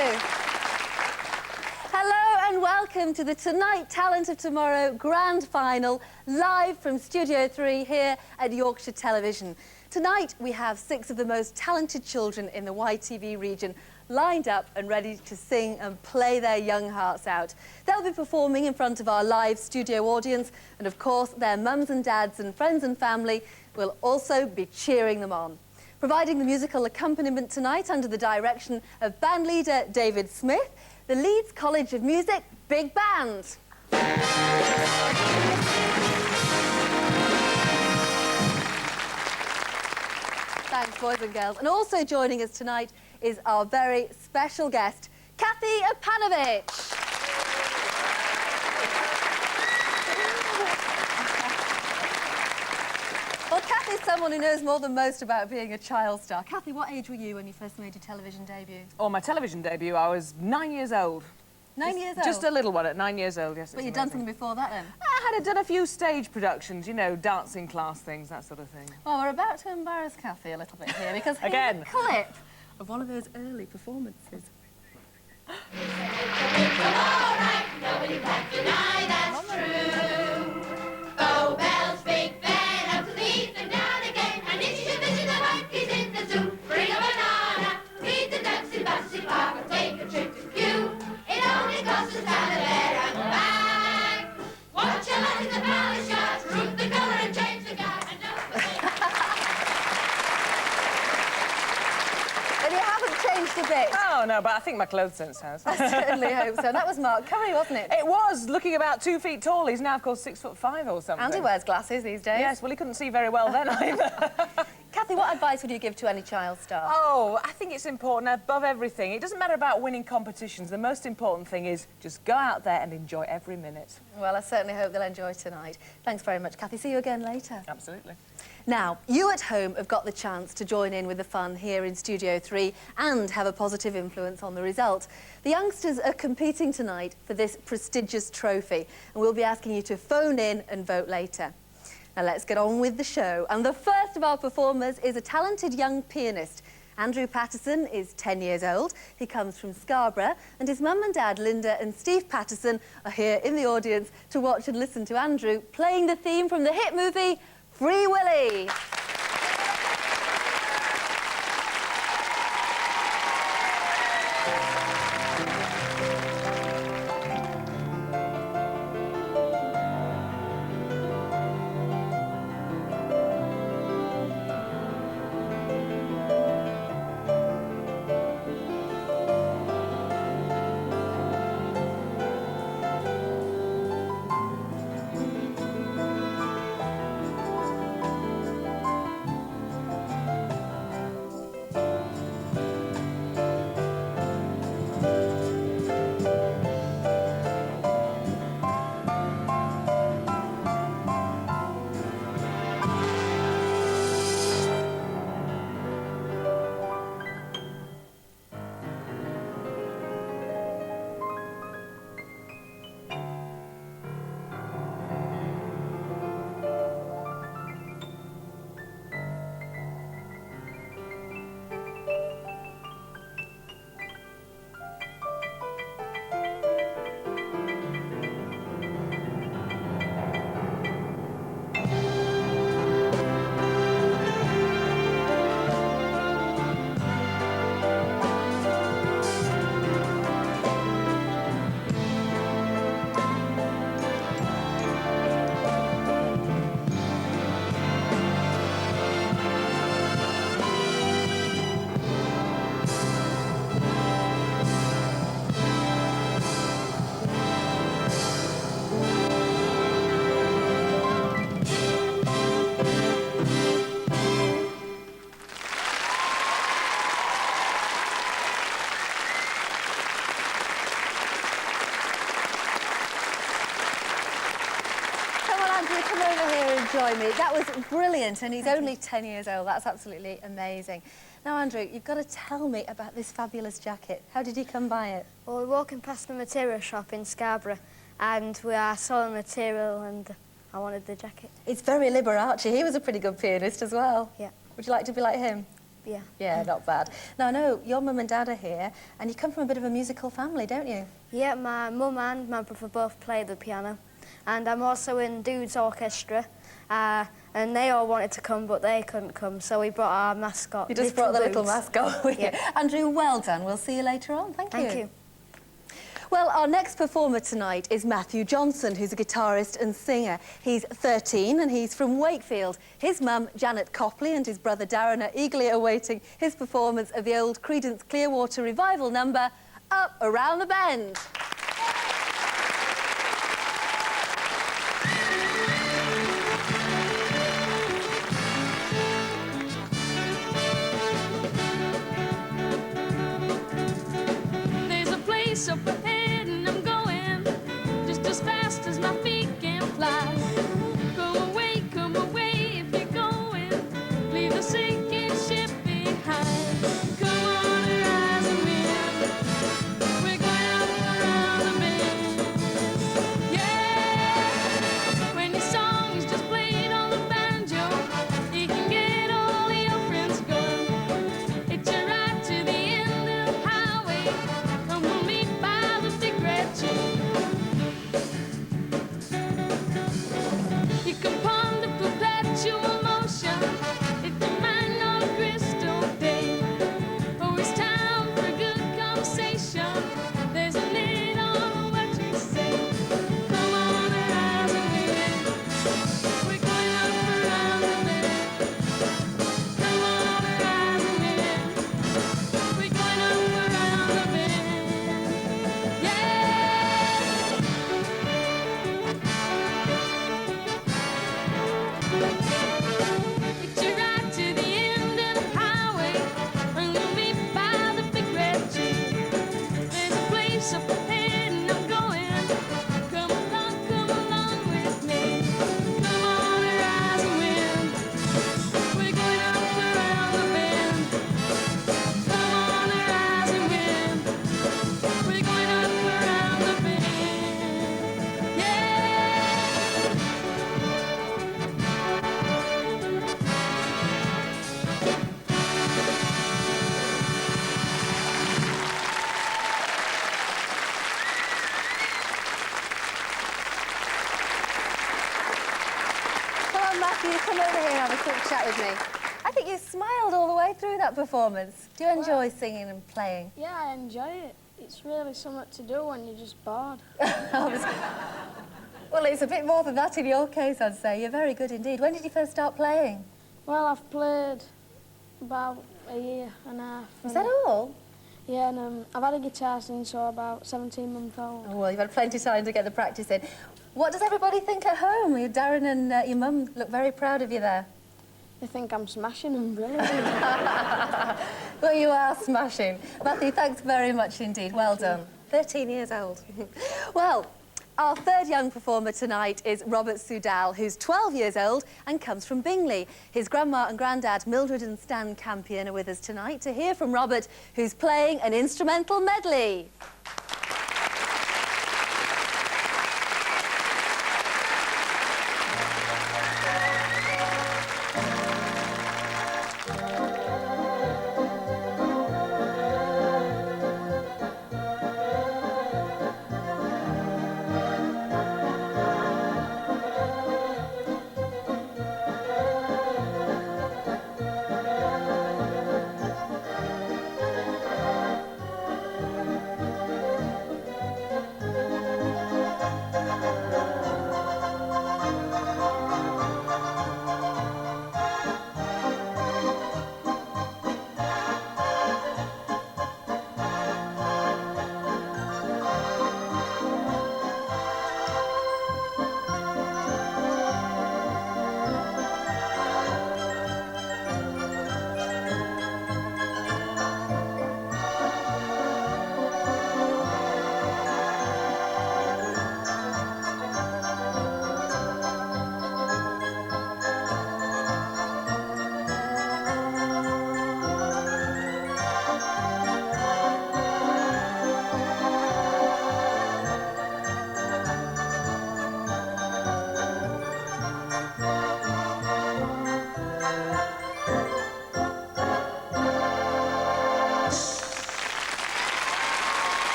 you. Hello and welcome to the Tonight Talent of Tomorrow Grand Final, live from Studio 3 here at Yorkshire Television. Tonight we have 6 of the most talented children in the YTV region lined up and ready to sing and play their young hearts out. They'll be performing in front of our live studio audience, and of course their mums and dads and friends and family will also be cheering them on. Providing the musical accompaniment tonight under the direction of bandleader David Smith, the Leeds College of Music Big Band. Thanks, boys and girls. And also joining us tonight is our very special guest, Kathy Apanovich. Well, Kathy's someone who knows more than most about being a child star. Kathy, what age were you when you first made your television debut? Oh, my television debut, I was 9 years old. 9 years old? Just a little one at 9 years old, yes. But you'd done something before that, then? I had done a few stage productions, you know, dancing class things, that sort of thing. Well, we're about to embarrass Kathy a little bit here, because here's a clip of one of those early performances. All right, nobody can deny that's true. Go bells, big Ben, up to lead them down again. And if you should visit the monkeys in the zoo, bring a banana, feed the ducks in Battersea Park, or take a trip to Kew. It only costs us down there and back. Watch a lot in the palace yards, root the colour and change the guard. And And you haven't changed a bit. Oh, no, but I think my clothes sense has. I certainly hope so. That was Mark Curry, wasn't it? It was, looking about 2 feet tall. He's now, of course, 6'5" or something. And he wears glasses these days. Yes, well, he couldn't see very well then either. Kathy, what advice would you give to any child star? Oh, I think it's important, above everything. It doesn't matter about winning competitions. The most important thing is just go out there and enjoy every minute. Well, I certainly hope they'll enjoy tonight. Thanks very much, Kathy. See you again later. Absolutely. Now, you at home have got the chance to join in with the fun here in Studio 3 and have a positive influence on the result. The youngsters are competing tonight for this prestigious trophy, and we'll be asking you to phone in and vote later. Now, let's get on with the show. And the first of our performers is a talented young pianist. Andrew Patterson is 10 years old. He comes from Scarborough, and his mum and dad, Linda and Steve Patterson, are here in the audience to watch and listen to Andrew playing the theme from the hit movie Free Willy. Come over here and join me. That was brilliant, and he's only 10 years old. That's absolutely amazing. Now, Andrew, you've got to tell me about this fabulous jacket. How did you come by it? Well, we're walking past the material shop in Scarborough, and we are selling material, and I wanted the jacket. It's very Liberace. He was a pretty good pianist as well. Yeah. Would you like to be like him? Yeah. Yeah, not bad. Now, I know your mum and dad are here, and you come from a bit of a musical family, don't you? Yeah, my mum and my brother both play the piano, and I'm also in Dude's Orchestra, and they all wanted to come, but they couldn't come, so we brought our mascot. You just brought the little Boots. mascot with you. Yeah. Andrew, well done. We'll see you later on. Thank you. Thank you. Well, our next performer tonight is Matthew Johnson, who's a guitarist and singer. He's 13 and he's from Wakefield. His mum, Janet Copley, and his brother Darren are eagerly awaiting his performance of the old Creedence Clearwater revival number, Up Around the Bend. There's a place up ahead and I'm going just as fast as my feet can fly. Come away if you're going. Leave the sinking ship behind. Come on and rise and win. We're going up around the bend. Yeah. When your song is just played on the banjo, you can get all your friends going. It's a ride to the end of the highway. Come we'll meet by the big red tree. You can ponder perpetual motion if your mind on a crystal day. Oh, it's time for a good conversation. There's a lid on what you say. Come on and rise and win. We're going up around the bend. Come on and rise and win. We're going up around the bend. Yeah. It's a ride to the end of the highway, and we'll meet by the big red tree. There's a place up ahead, and I'm going. Come along with me. Come on and rise and win. We're going up around the bend. Come on and rise and win. We're going up around the bend. Yeah. Come on, Matthew, come over here and have a quick chat with me. I think you smiled all the way through that performance. Do you enjoy singing and playing? Yeah, I enjoy it. It's really something to do when you're just bored. Well, it's a bit more than that in your case, I'd say. You're very good indeed. When did you first start playing? Well, I've played about a year and a half. Is and- that all? Yeah, and I've had a guitar since I was about 17 months old. Oh, well, you've had plenty of time to get the practice in. What does everybody think at home? Your Darren and your mum look very proud of you there. They think I'm smashing and brilliant. Well, you are smashing. Matthew, thanks very much indeed. Well done. 13 years old. Well, our third young performer tonight is Robert Sudall, who's 12 years old and comes from Bingley. His grandma and granddad, Mildred and Stan Campion, are with us tonight to hear from Robert, who's playing an instrumental medley.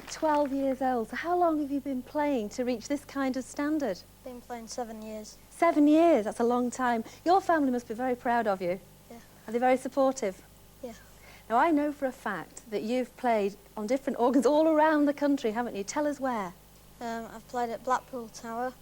12 years old. So how long have you been playing to reach this kind of standard? Been playing 7 years. 7 years, that's a long time. Your family must be very proud of you. Yeah. Are they very supportive? Yeah. Now, I know for a fact that you've played on different organs all around the country, haven't you? Tell us where. I've played at Blackpool Tower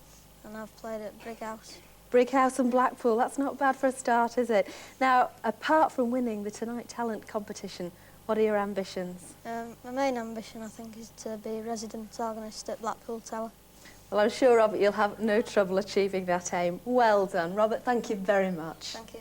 and I've played at Brighouse. Brighouse and Blackpool, that's not bad for a start, is it? Now, apart from winning the Tonight Talent competition, what are your ambitions? My main ambition, I think, is to be resident organist at Blackpool Tower. Well, I'm sure, Robert, you'll have no trouble achieving that aim. Well done. Robert, thank you very much. Thank you.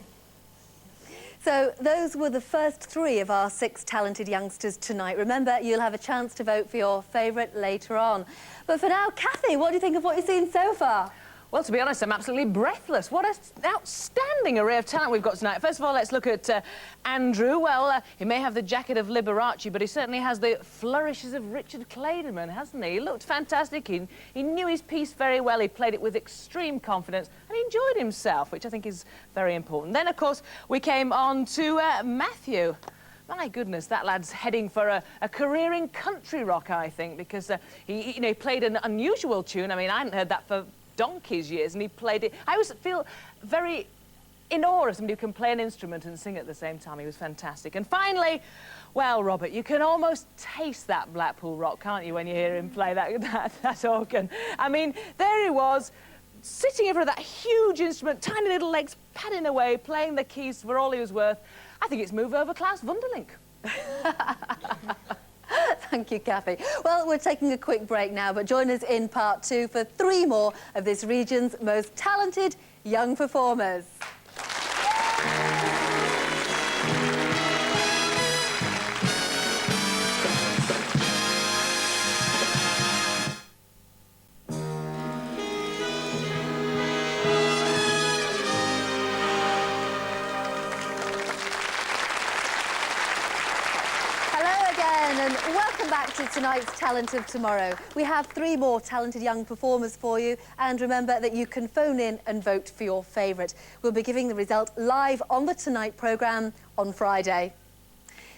So those were the first 3 of our 6 talented youngsters tonight. Remember, you'll have a chance to vote for your favourite later on. But for now, Kathy, what do you think of what you've seen so far? Well, to be honest, I'm absolutely breathless. What an outstanding array of talent we've got tonight. First of all, let's look at Andrew. Well, he may have the jacket of Liberace, but he certainly has the flourishes of Richard Clayderman, hasn't he? He looked fantastic. He knew his piece very well. He played it with extreme confidence and he enjoyed himself, which I think is very important. Then, of course, we came on to Matthew. My goodness, that lad's heading for a career in country rock, I think, because he played an unusual tune. I mean, I hadn't heard that for donkey's years, and he played it. I always feel very in awe of somebody who can play an instrument and sing at the same time. He was fantastic. And finally, well, Robert, you can almost taste that Blackpool rock, can't you, when you hear him play that organ? I mean, there he was, sitting in front of that huge instrument, tiny little legs padding away, playing the keys for all he was worth. I think it's move over Klaus Wunderlich. Thank you, Kathy. Well, we're taking a quick break now, but join us in part 2 for 3 more of this region's most talented young performers. And welcome back to tonight's Talent of Tomorrow. We have 3 more talented young performers for you, and remember that you can phone in and vote for your favourite. We'll be giving the result live on the Tonight programme on Friday.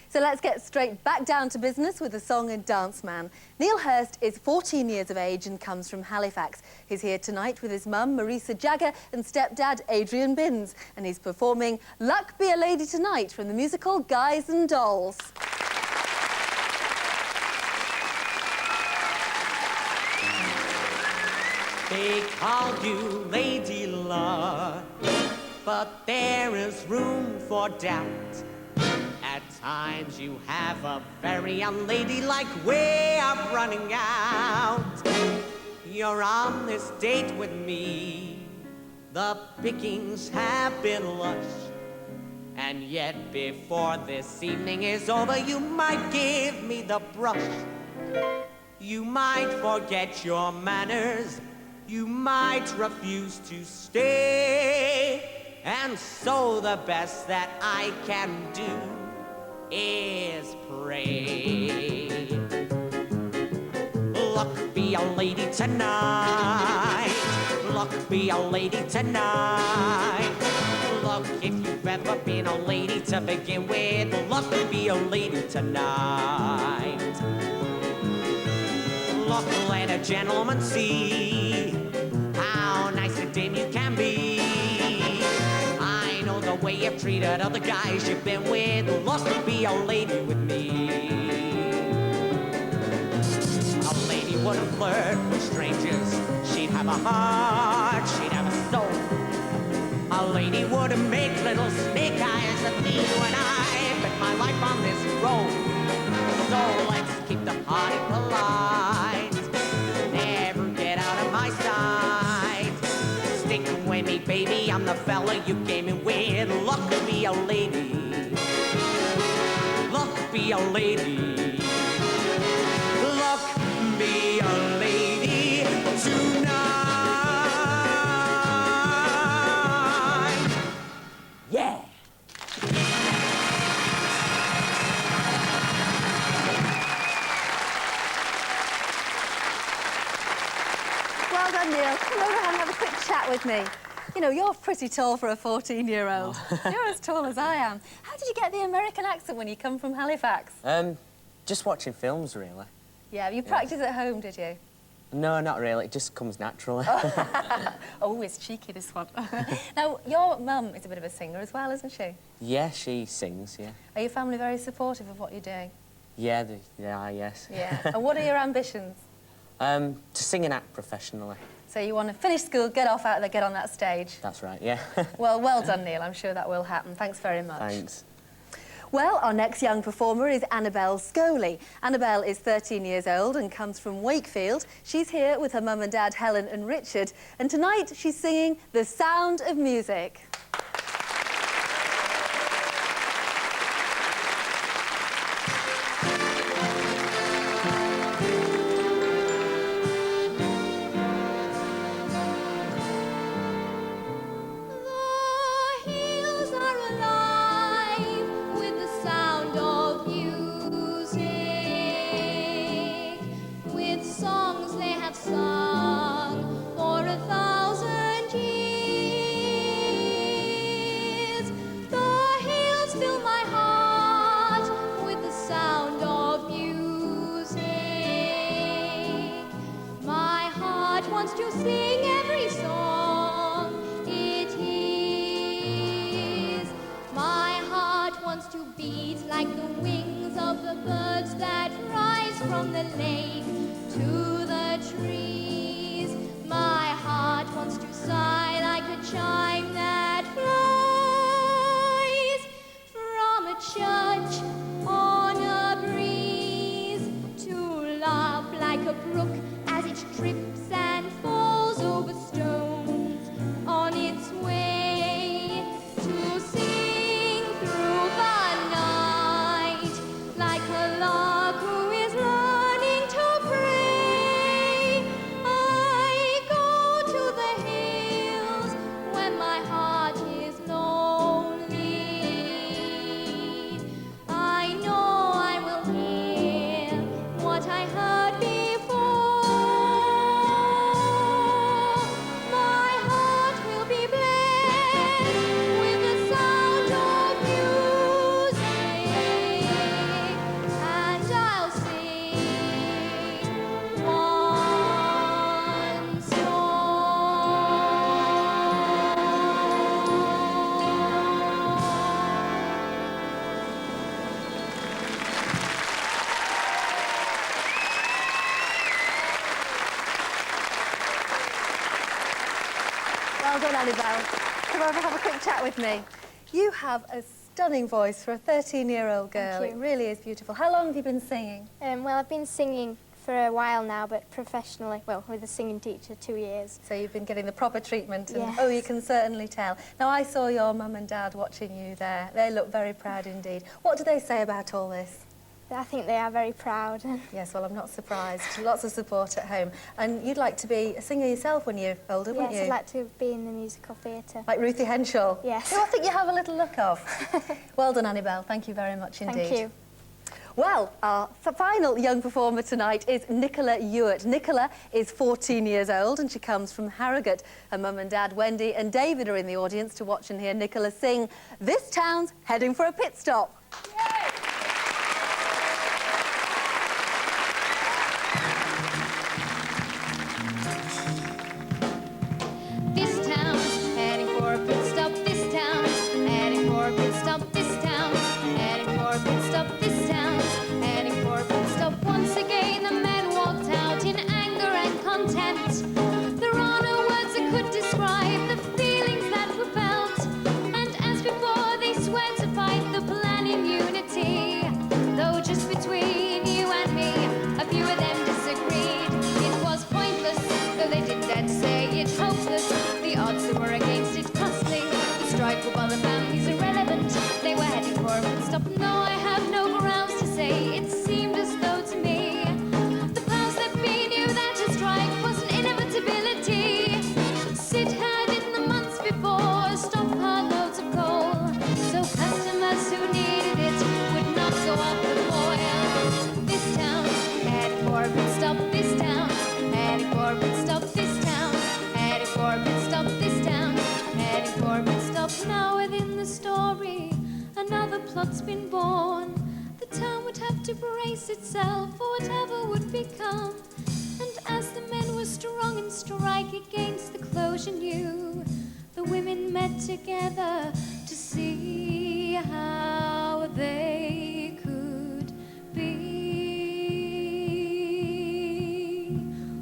So let's get straight back down to business with the song and dance man. Neil Hurst is 14 years of age and comes from Halifax. He's here tonight with his mum, Marisa Jagger, and stepdad, Adrian Binns, and he's performing Luck Be a Lady Tonight from the musical Guys and Dolls. They call you Lady Luck, but there is room for doubt. At times you have a very unladylike way of running out. You're on this date with me, the pickings have been lush, and yet before this evening is over you might give me the brush. You might forget your manners, you might refuse to stay, and so the best that I can do is pray. Luck be a lady tonight, luck be a lady tonight. Luck if you've ever been a lady to begin with, luck be a lady tonight. Luck let a gentleman see how nice a dame you can be. I know the way you've treated other guys you've been with. Luck be a lady with me. A lady wouldn't flirt with strangers. She'd have a heart, she'd have a soul. A lady wouldn't make little snake eyes at me when I bet my life on this road. So let's keep the party polite, never get out of my sight. Stick with me, baby, I'm the fella you came in with. Luck be a lady, luck be a lady, luck be a lady tonight. Yeah. Well done, Neil. Come over and have a quick chat with me. You know, you're pretty tall for a 14-year-old. You're as tall as I am. How did you get the American accent when you come from Halifax? Just watching films, really. Yeah, you practiced at home, did you? No, not really. It just comes naturally. Oh, it's cheeky, this one. Now, your mum is a bit of a singer as well, isn't she? Yeah, she sings, yeah. Are your family very supportive of what you're doing? Yeah, they are, yes. Yeah. And what are your ambitions? To sing and act professionally. So you want to finish school, get off out there, get on that stage? That's right, yeah. Well done, Neil. I'm sure that will happen. Thanks very much. Thanks. Well, our next young performer is Annabel Scholey. Annabel is 13 years old and comes from Wakefield. She's here with her mum and dad, Helen and Richard, and tonight she's singing The Sound of Music. Wants to sing every song it hears. My heart wants to beat like the wings of the birds that rise from the lake to the trees. My heart wants to sigh like a chime that flies from a church on a breeze, to laugh like a brook as it trips and falls over stones on its way, to sing through the night like a lark who is learning to pray. I go to the hills when my heart is lonely. I know I will hear what I heard before. Well done, Annabel. Come over, have a quick chat with me. You have a stunning voice for a 13-year-old girl. Thank It you. really is beautiful. How long have you been singing? Well, I've been singing for a while now, but professionally, well, with a singing teacher, 2 years. So you've been getting the proper treatment, and Yes. oh, you can certainly tell. Now, I saw your mum and dad watching you there. They look very proud indeed. What do they say about all this? I think they are very proud. Yes, well, I'm not surprised. Lots of support at home. And you'd like to be a singer yourself when you're older, wouldn't Yes, you? I'd like to be in the musical theatre. Like Ruthie Henshaw? Yes. Who I think you have a little look of. Well done, Annabel. Thank you very much indeed. Thank you. Well, our final young performer tonight is Nicola Yeowart. Nicola is 14 years old and she comes from Harrogate. Her mum and dad, Wendy and David, are in the audience to watch and hear Nicola sing This Town's Heading for a Pit Stop. Yay! This town's heading for a pit stop. This town's heading for a pit stop. This town's heading for a pit stop. This town's heading for a pit stop. Once again, the men walked out in anger and contempt. There are no words that could describe the feelings that were felt. And as before, they swear to fight the plan in unity. Though just between you and me, a few of them disagreed. It was pointless, though they didn't dare to say it. Hopeless, the odds that were against it costly. The strike for other families irrelevant. They were heading for a pit stop. No, I have no grounds to say. It seemed as though to me the powers that be knew that a strike was an inevitability. Sid had in the months before stockpiled loads of coal, so customers who needed it would not go off the boil. This town's heading for a pit stop. This town's heading for a pit stop. This town's heading for a pit stop. This town's heading for a pit stop. Now within the story, another plot's been born. The town would have to to brace itself for whatever would become. And as the men were strong and strike against the closure new, the women met together to see how they could be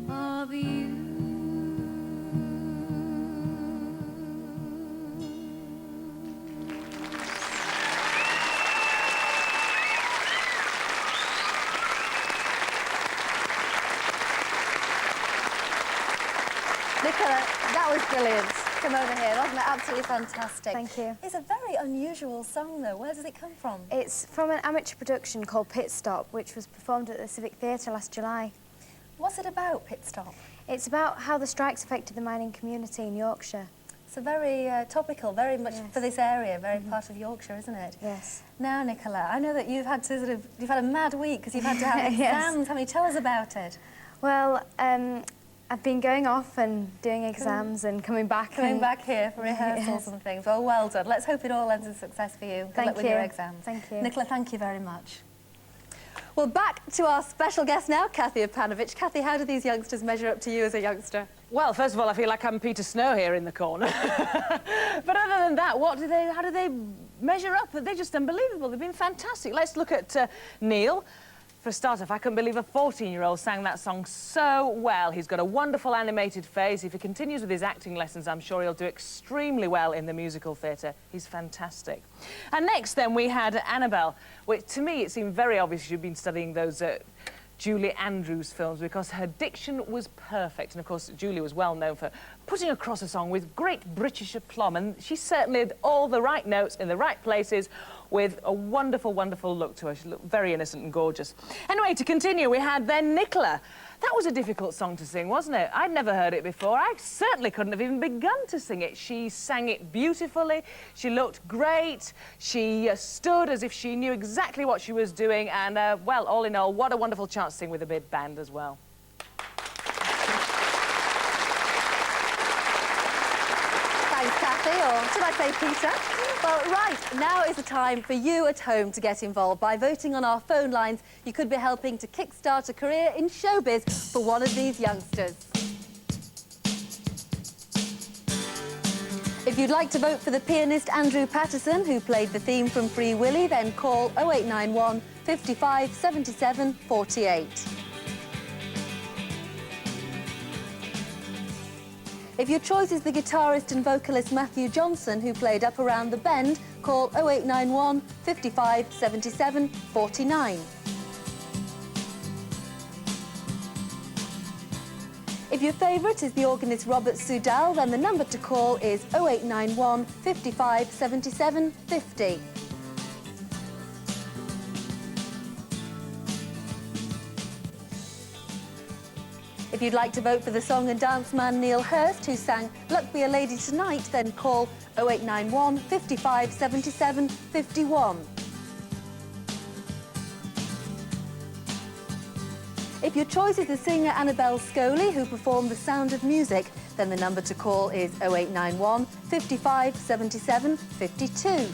of use. Nicola, that was brilliant. Come over here, wasn't it? Absolutely fantastic. Thank you. It's a very unusual song, though. Where does it come from? It's from an amateur production called Pit Stop, which was performed at the Civic Theatre last July. What's it about, Pit Stop? It's about how the strikes affected the mining community in Yorkshire. So very topical, very much Yes. for this area, very part of Yorkshire, isn't it? Yes. Now, Nicola, I know that you've had to you've had a mad week because you've had to have Yes. exams. Can you tell us about it? Well, I've been going off and doing exams and coming back. Coming back here for rehearsals Yes. and things. Well, well done. Let's hope it all ends in success for you. Good Thank luck with you. your exams. Thank you. Nicola, thank you very much. Well, back to our special guest now, Kathy Opanovich. Kathy, how do these youngsters measure up to you as a youngster? Well, first of all, I feel like I'm Peter Snow here in the corner. But other than that, how do they measure up? They're just unbelievable. They've been fantastic. Let's look at Neil. For a start off, I couldn't believe a 14-year-old sang that song so well. He's got a wonderful animated face. If he continues with his acting lessons, I'm sure he'll do extremely well in the musical theatre. He's fantastic. And next, then, we had Annabel, which, to me, it seemed very obvious she'd been studying those Julie Andrews films because her diction was perfect. And, of course, Julie was well known for putting across a song with great British aplomb. And she certainly had all the right notes in the right places with a wonderful, wonderful look to her. She looked very innocent and gorgeous. Anyway, to continue, we had then Nicola. That was a difficult song to sing, wasn't it? I'd never heard it before. I certainly couldn't have even begun to sing it. She sang it beautifully. She looked great. She stood as if she knew exactly what she was doing. And, well, all in all, what a wonderful chance to sing with a big band as well. Thanks, Kathy, or should I say Peter? Well, right, now is the time for you at home to get involved. By voting on our phone lines, you could be helping to kickstart a career in showbiz for one of these youngsters. If you'd like to vote for the pianist Andrew Patterson, who played the theme from Free Willy, then call 0891 55 77 48. If your choice is the guitarist and vocalist Matthew Johnson, who played Up Around the Bend, call 0891 55 77 49. If your favourite is the organist Robert Sudall, then the number to call is 0891 55 77 50. If you'd like to vote for the song and dance man Neil Hurst, who sang Luck Be a Lady Tonight, then call 0891 55 77 51. If your choice is the singer Annabel Scholey, who performed The Sound of Music, then the number to call is 0891 55 77 52.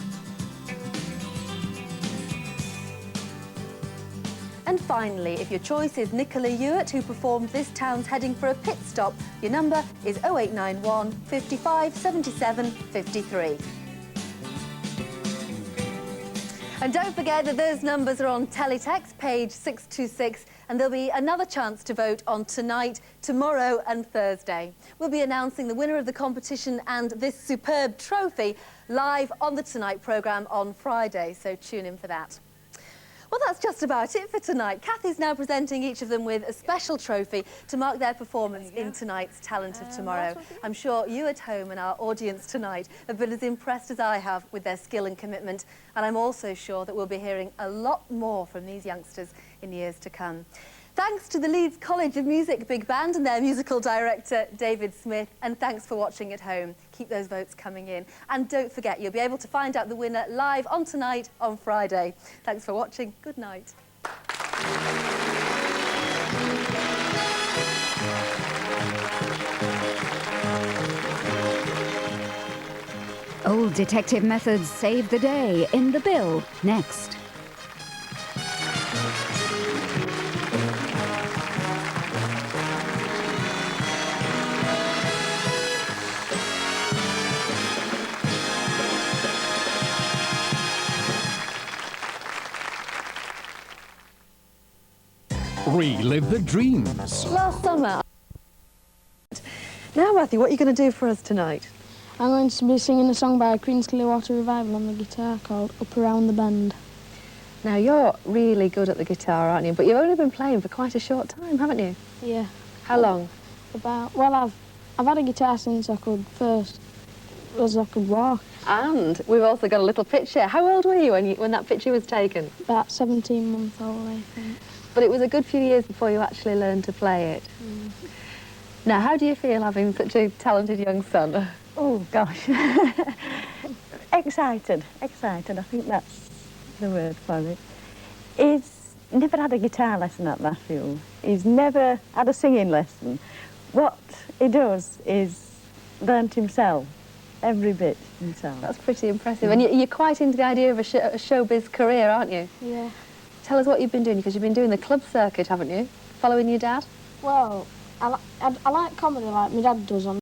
And finally, if your choice is Nicola Yeowart, who performed This Town's Heading for a Pit Stop, your number is 0891 55 77 53. And don't forget that those numbers are on teletext, page 626, and there'll be another chance to vote on tonight, tomorrow and Thursday. We'll be announcing the winner of the competition and this superb trophy live on the Tonight programme on Friday, so tune in for that. Well, that's just about it for tonight. Kathy's now presenting each of them with a special trophy to mark their performance in tonight's Talent of Tomorrow. I'm sure you at home and our audience tonight have been as impressed as I have with their skill and commitment, and I'm also sure that we'll be hearing a lot more from these youngsters in years to come. Thanks to the Leeds College of Music Big Band and their musical director, David Smith, and thanks for watching at home. Keep those votes coming in. And don't forget, you'll be able to find out the winner live on Tonight on Friday. Thanks for watching. Good night. Old detective methods save the day in The Bill, next. Relive the dreams. Last summer. Now, Matthew, what are you going to do for us tonight? I'm going to be singing a song by Queen's Clearwater Revival on the guitar called Up Around the Bend. Now, you're really good at the guitar, aren't you? But you've only been playing for quite a short time, haven't you? Yeah. How long? Well, I've had a guitar since I could walk. And we've also got a little picture. How old were you when that picture was taken? About 17 months old, I think. But it was a good few years before you actually learned to play it. Mm. Now, how do you feel having such a talented young son? Oh, gosh. Excited. I think that's the word for it. He's never had a guitar lesson at Matthew. He's never had a singing lesson. What he does is learnt himself, every bit himself. That's pretty impressive. And you're quite into the idea of a showbiz career, aren't you? Yeah. Tell us what you've been doing, because you've been doing the club circuit, haven't you? Following your dad? Well, I like comedy like my dad does on